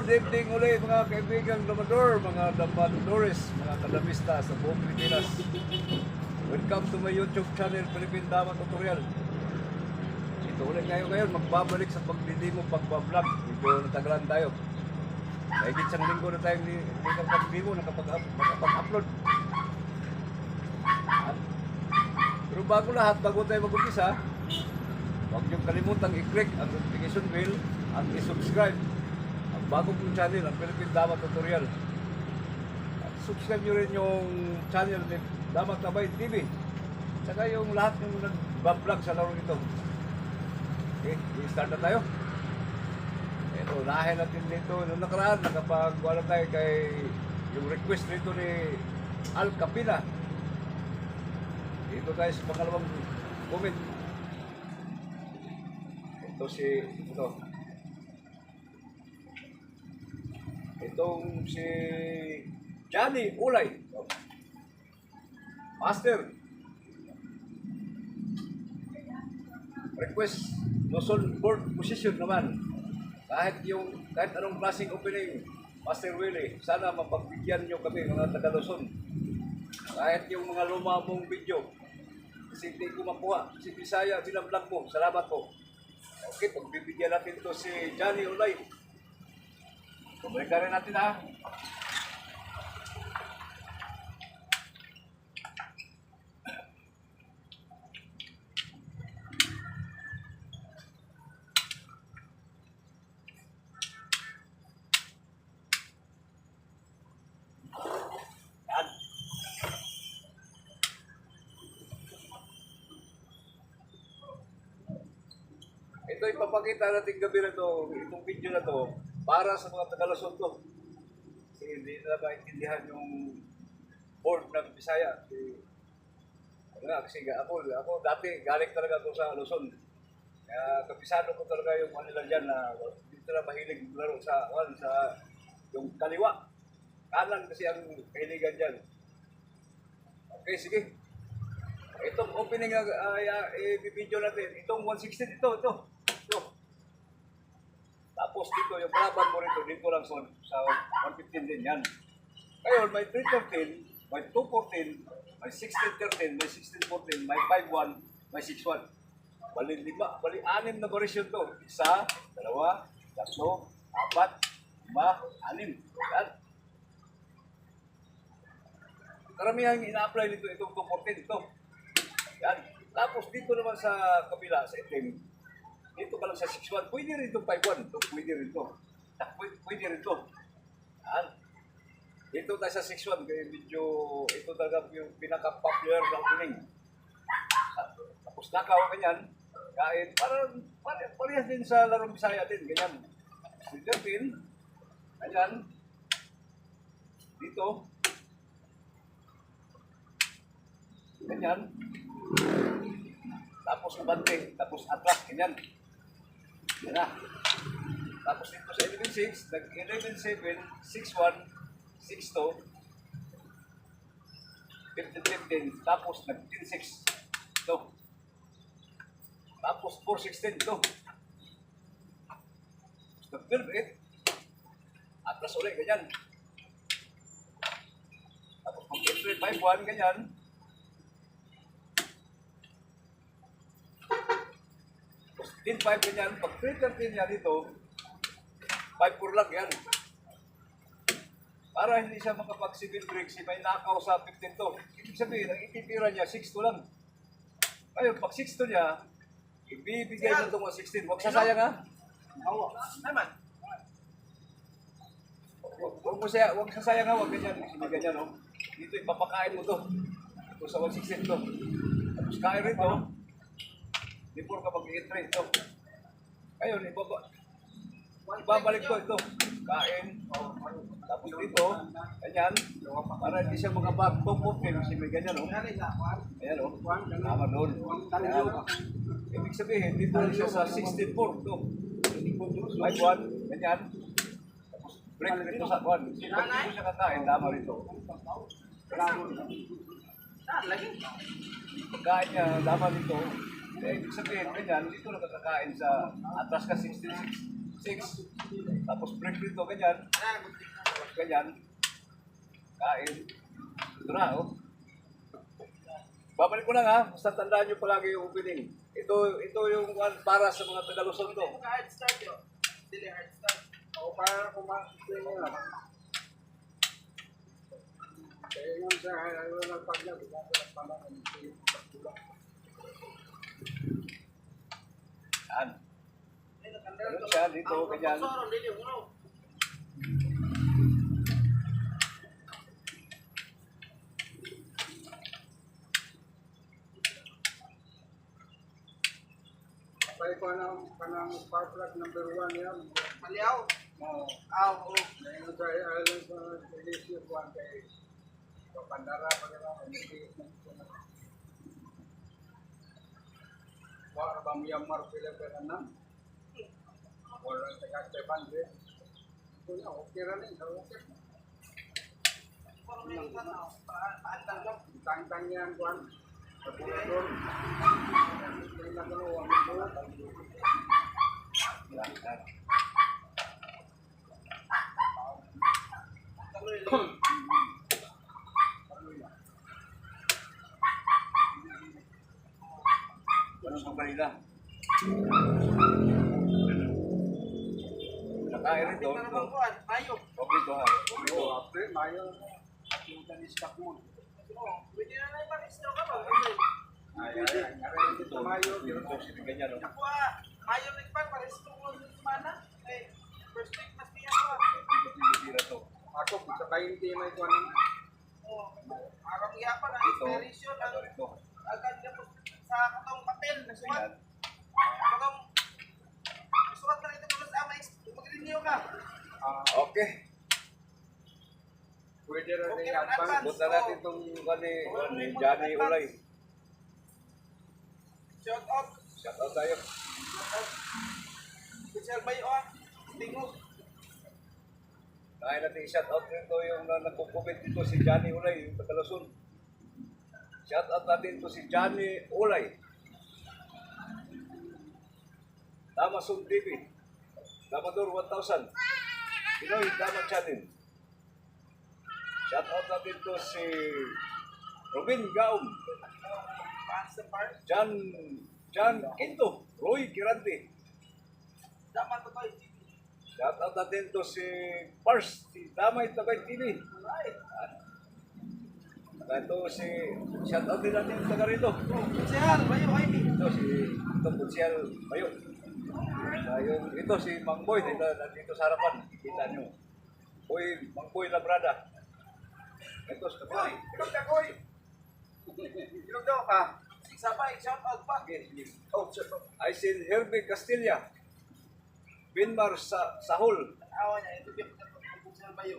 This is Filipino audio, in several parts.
Good evening ulit mga kaibigang Domador, mga Domadores, mga kadamista sa buong Pilipinas. Welcome to my YouTube channel, Philippine Dama Tutorial. Ito ulit ngayon, magbabalik sa pagdidimo, pagbablog. Medyo natagalan tayo. Mahigit isang linggo na tayo hindi kang pagdidimo, nakapag-upload. Pero bago lahat, bago tayo mag-umpisa, huwag niyong kalimutang i-click ang notification bell at i-subscribe ang bagong kong channel, ang Philippine Dama Tutorial. At subscribe nyo rin yung channel ni Dama Tabay TV. Saka yung lahat ng nag-vlog sa laro ito. Okay, i-start na tayo. Ito, unahin natin dito. Noong nakaraan, nakapag-wala tayo kay yung request dito ni Al Capila. Dito tayo sa pangalawang comment. Itong si Johnny Ulay. Master. Request Luzon board position naman. Kahit anong klaseng opening, Master Willie, sana mapagbigyan nyo kami mga taga Luzon. Kahit yung mga lumamong video, kasi hindi ko makuha. Si Bisaya, binablog mo. Salamat po. Okay, pagbibigyan natin to si Johnny Ulay. Balikan rin natin ha. Ito ipapakita natin gabi na to, itong video na to, para sa mga taga-Luzon to. Kasi hindi na maintindihan yung board ng Bisaya. Kasi ako dati galing talaga ako sa Luzon. Kaya kapisado ko talaga yung kanila dyan na hindi talaga mahilig laro sa yung kaliwa. Kanan kasi ang kahiligan dyan. Okay, sige. Itong opening i-video natin, itong 116 ito. Tapos dito, yung laban mo dito lang sa 115 din yan. Ngayon, may 313, may 214, may 1613, may 1614, may 51, may 61. Bali 6 na variation to. 1, 2, 3, 4, 5, 6. Yan. Karamihan ina-apply nito, itong 214, ito. Yan. Tapos dito naman sa kabila, sa itim, dito ka lang sa 6-1, pwede rin itong 5-1. Pwede rin ito. Pwede rin ito. Dito tayo sa 6-1, kaya medyo ito talaga yung pinaka-popular na opening. Tapos nakaw ganyan, kahit parehas din sa larong Bisaya din, ganyan. 13, ganyan. Dito. Ganyan. Tapos abante, tapos atras, ganyan. Yan na. Tapos dito sa 11.6, nag-11.7, 6.1, 6.2, 15.15, tapos nag-10.6. Ito. Tapos 4.16, ito. Tapos nag-12.8, atras ulit, ganyan. Tapos mag-entry 5.1, ganyan. Din 5 ganyan, pag 313 yan dito, 5-4 lang yan. Para hindi siya makapag-civil break, si may nakaw sa 15 to. Ibig sabihin, ang ititira niya, 6-2 lang. Ngayon, pag 6-2 niya, ibibigay niya itong 16. Huwag sasayang ha? Oo. Naman. Huwag sasayang ha, huwag ganyan. Hindi ganyan, no? Dito, ipapakain mo to. Ito sa 116 to. Tapos kain rin to. Before ka mag-i-entry ito. Ngayon, ibabalik ko ito. Kain. Tapos dito, ganyan. Para hindi siya makabag. Pupupin. Kasi may ganyan, o. Ayan, o. Tama doon. Ibig sabihin, dito rin siya sa 16-4. Ito. 5-1. Ganyan. Tapos break rito sa 1. Kasi pag dito siya kakain, tama rito. Pagkain niya, tama rito. Ibig sabihin, ganyan, dito nakakakain sa atras ka 66. 6. Tapos break dito, ganyan. Tapos ganyan. Kain. Ito na, oh. Babalik ko lang ha. Basta tandaan nyo palagi yung opening. Ito yung para sa mga Tagaluzon to. Hard start yun. Dili hard start. O para kumain nyo. Kaya nga sa ayaw ng paglag, ginagawa pa lang ang pagtulak. Yan. Ganun siya dito, ganyan. Sorong, dili, uno. Kaya panang spark plug number 1 yan. Maliaw. Oo. Oo. Ngayon sa island sa Delicious One kay Papandara pa naman. Wala ba Myanmar sila pera na? Wala sa Kachepan din. Ito na, okay rin. Okay. Tang-tang yan, Juan. Pagkulador. Hindi na gano'n, wala mo. Yan, yan. Ganun sa kanila. Nakain rin doon. Tayo. Okay to ha. Oo, after, mayo. Yung tanis-stock mo. Pwede na na ipakistaw ka ba? Ay, ito mayo. Dito sila ganyan. No? Nakuha. Ayaw nagpag. Pares ko ko sa semana. Eh, first week mas niya ko. Dito tinitira to. Ako, sa kain di may kuwan. Oo. Arang iyapan ang Dito. inspiration. Ito rito. Agad niya po sa katong papel na suwat. Ganyan. Katong suwat na ito sa ama. Mag-renew ka. Okay. Pwede rin Okay, yung advance. Punta natin itong Johnny Ulay. Shout out. Shout out tayo. Special bayo ah. Tingog. Kaya natin i-shout out nito yung nagko-comment dito si Johnny Ulay, yung Tagaluzon. Shout out natin ito si Johnny Ulay. Damasun TV. Damador 1000. Pinoy Dama Channel. Shout out natin ito si Robin Gaum. Pass the part. John Quinto. Roy Kirante. Daman to tayo. Shout out natin ito si Pars. Si Damay Tagay TV. Right. Ito si shout out din natin yung taga rito. Special bayo ay mi. Ito si Bunsial Bayo. Ito si Mang Boy nandito sa harapan. Kita nyo. Boy, Mang Boy Labrada. Ito si Koy, Kapitay. ilog ka koy. Ilog daw ka. Sabay, shout out pa. Oh, shout out. Aisin Herbie Castilla. Binmar Sahol. Awa niya, ito yung special bayo.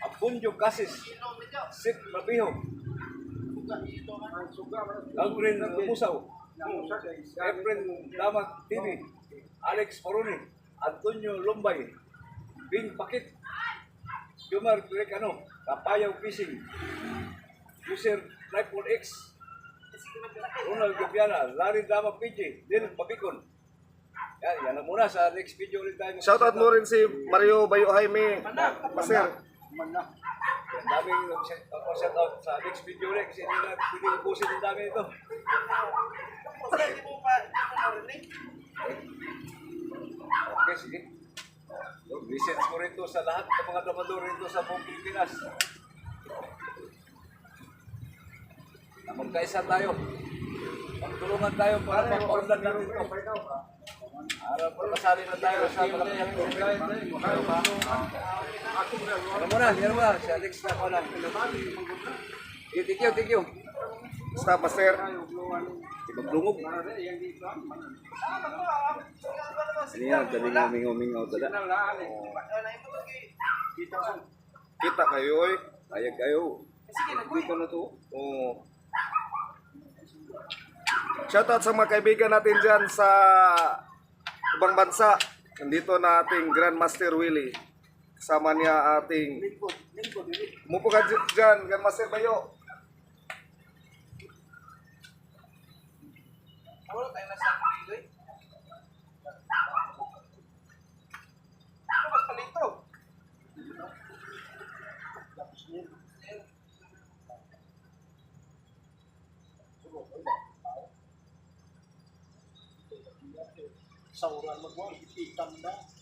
Apunjo Casis. Ilo medyo. Sip Mabiho. Buka ito ka. Ang suga, Alvin Musaw. Namusa kay Efren Dama TV. Alex Moroni. Antonio Lombay. Bing Pakit. Jumar Grecano. Kapayaw Fishing. User Triple X. Ronald Gabiana. Larry Dama PJ. Dil Pabicon. Yan na muna. Sa next video ulit tayo. Shoutout mo rin si Mario Bayo Jaime. Maser. man na. Ang daming shout out sa next video ulit. Kasi hindi na pwede ubusin ang dami ito. Kasi hindi mo pa narinig. Okay, sige. So, message ko rin to sa lahat ng mga damador rito sa buong Pilipinas. Na magkaisa tayo. Magtulungan tayo para pag-order natin ito. Para pagkasali na tayo sa malaking program. Ano muna, yan ba? Sa next na ko lang. Thank you. Stop, Master. Ibaglungog. Ano yan? Kaning humingaw tala. Kita kayo, oy. Ayag kayo. Sige, Hindi ko na to. Oo. Shoutout sa mga kaibigan natin dyan sa ibang bansa. Nandito na ating Grandmaster Willie. Kasama niya ating... Umupo ka dyan, Grandmaster Bayo. Wala tayo na sa Sauran magwang, itikam na.